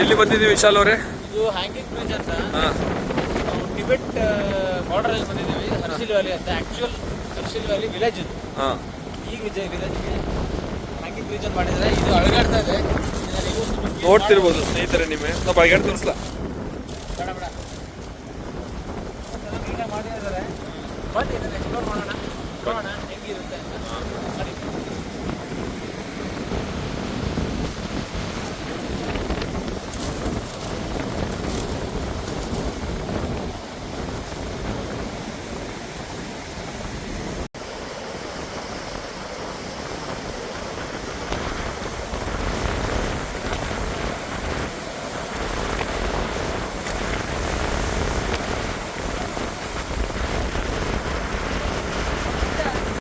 ಎಲ್ಲಿ ಬಂದಿದ್ದೀವಿ ವಿಶಾಲ್ ಅವರೇ? ಇದು ಹ್ಯಾಂಗಿಂಗ್ ಬ್ರಿಡ್ಜ್ ಅಂತ. ಹಾಂ, ನಾವು ಟಿಬೆಟ್ ಬಾರ್ಡರಲ್ಲಿ ಬಂದಿದ್ದೀವಿ. ಹರ್ಸಿಲ್ ವ್ಯಾಲಿ ಅಂತ. ಆ್ಯಕ್ಚುಯಲ್ ಹರ್ಸಿಲ್ ವ್ಯಾಲಿ ವಿಲೇಜ್ ಇದು. ಹಾಂ, ಈಗ ವಿಲೇಜ್ಗೆ ಹ್ಯಾಂಗಿಂಗ್ ಬ್ರಿಡ್ಜ್ ಅಂತ ಮಾಡಿದರೆ ಇದು ಅಳಗಾಡ್ತಾ ಇದೆ. ನೋಡ್ತಿರ್ಬೋದು ಸ್ನೇಹಿತರೆ. ನಿಮಗೆ ಸ್ವಲ್ಪ ಅಳಗಾಡ್ ತೋರಿಸ್ಲಾ? ಬೇಡ ಬೇಡ, ನೀಟಾಗಿ ಮಾಡಿದ್ದಾರೆ. ಬನ್ನಿ ಇದನ್ನು ಎಕ್ಸ್ಪ್ಲೋರ್ ಮಾಡೋಣ, ನೋಡೋಣ ಹೆಂಗಿರುತ್ತೆ ಅಂತ. ಮಾಡಿ